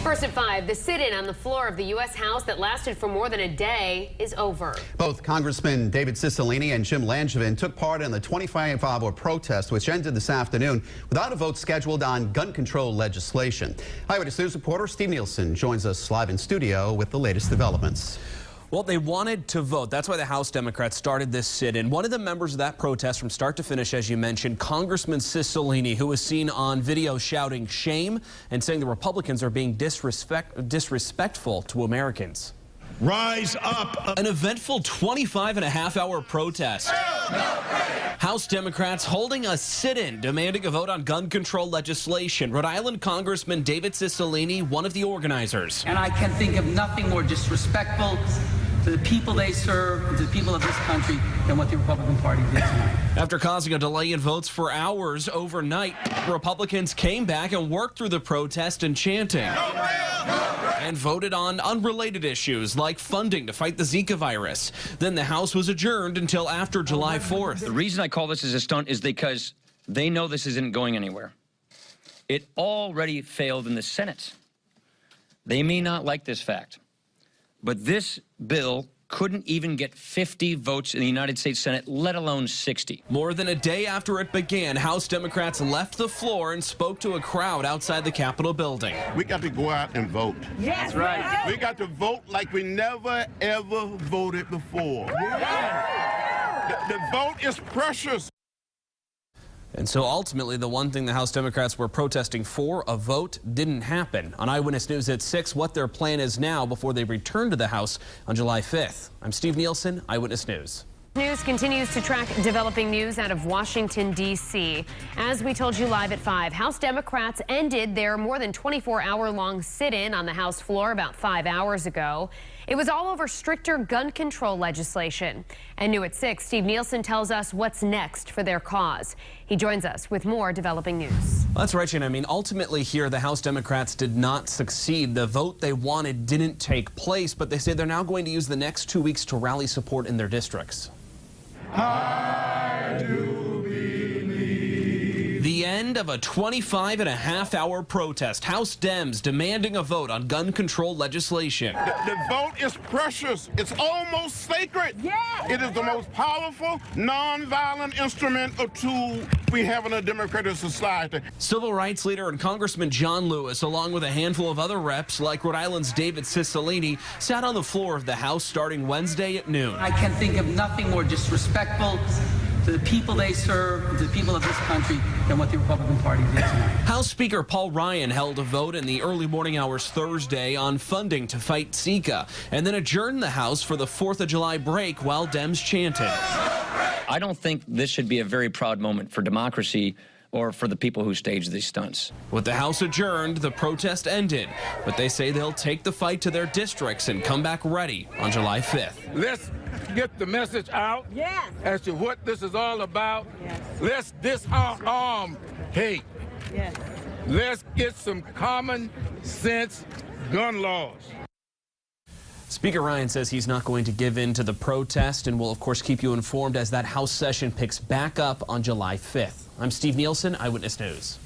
First at 5, the sit-in on the floor of the U.S. House that lasted for more than a day is over. Both Congressman David Cicilline and Jim Langevin took part in the 25-hour protest, which ended this afternoon without a vote scheduled on gun control legislation. Eyewitness News reporter Steve Nielsen joins us live in studio with the latest developments. Well, they wanted to vote. That's why the House Democrats started this sit-in. One of the members of that protest from start to finish, as you mentioned, Congressman Cicilline, who was seen on video shouting shame and saying the Republicans are being disrespectful to Americans. Rise up. An eventful 25-and-a-half-hour protest. House Democrats holding a sit-in demanding a vote on gun control legislation. Rhode Island Congressman David Cicilline, one of the organizers. And I can think of nothing more disrespectful to the people they serve, to the people of this country, than what the Republican Party did tonight. After causing a delay in votes for hours overnight, Republicans came back and worked through the protest and chanting. And voted on unrelated issues like funding to fight the Zika virus. Then the House was adjourned until after July 4th. The reason I call this as a stunt is because they know this isn't going anywhere. It already failed in the Senate. They may not like this fact, but this bill couldn't even get 50 votes in the United States Senate, let alone 60. More than a day after it began, House Democrats left the floor and spoke to a crowd outside the Capitol building. We got to go out and vote. Yes, right. We got to vote like we never, ever voted before. The vote is precious. And so ultimately, the one thing the House Democrats were protesting for, a vote, didn't happen. On Eyewitness News at 6, what their plan is now before they return to the House on July 5th. I'm Steve Nielsen, Eyewitness News. News continues to track developing news out of Washington, D.C. As we told you live at 5, House Democrats ended their more than 24-hour-long sit-in on the House floor about 5 hours ago. It was all over stricter gun control legislation. And new at 6, Steve Nielsen tells us what's next for their cause. He joins us with more developing news. That's right, Jen. I mean, ultimately here, the House Democrats did not succeed. The vote they wanted didn't take place, but they say they're now going to use the next 2 weeks to rally support in their districts. I do believe. The end of a 25-and-a-half-hour protest. House Dems demanding a vote on gun control legislation. The vote is precious. It's almost sacred. Yeah. It is the most powerful, non-violent instrument or tool we have in a democratic society. Civil rights leader and Congressman John Lewis, along with a handful of other reps like Rhode Island's David Cicilline, sat on the floor of the House starting Wednesday at noon. I can think of nothing more disrespectful to the people they serve, to the people of this country, than what the Republican Party did tonight. House Speaker Paul Ryan held a vote in the early morning hours Thursday on funding to fight Zika, and then adjourned the House for the 4th of July break while Dems chanted. I don't think this should be a very proud moment for democracy or for the people who stage these stunts. With the House adjourned, the protest ended, but they say they'll take the fight to their districts and come back ready on July 5th. Let's get the message out as to what this is all about. Let's disarm hate. Let's get some common sense gun laws. Speaker Ryan says he's not going to give in to the protest and will, of course, keep you informed as that House session picks back up on July 5th. I'm Steve Nielsen, Eyewitness News.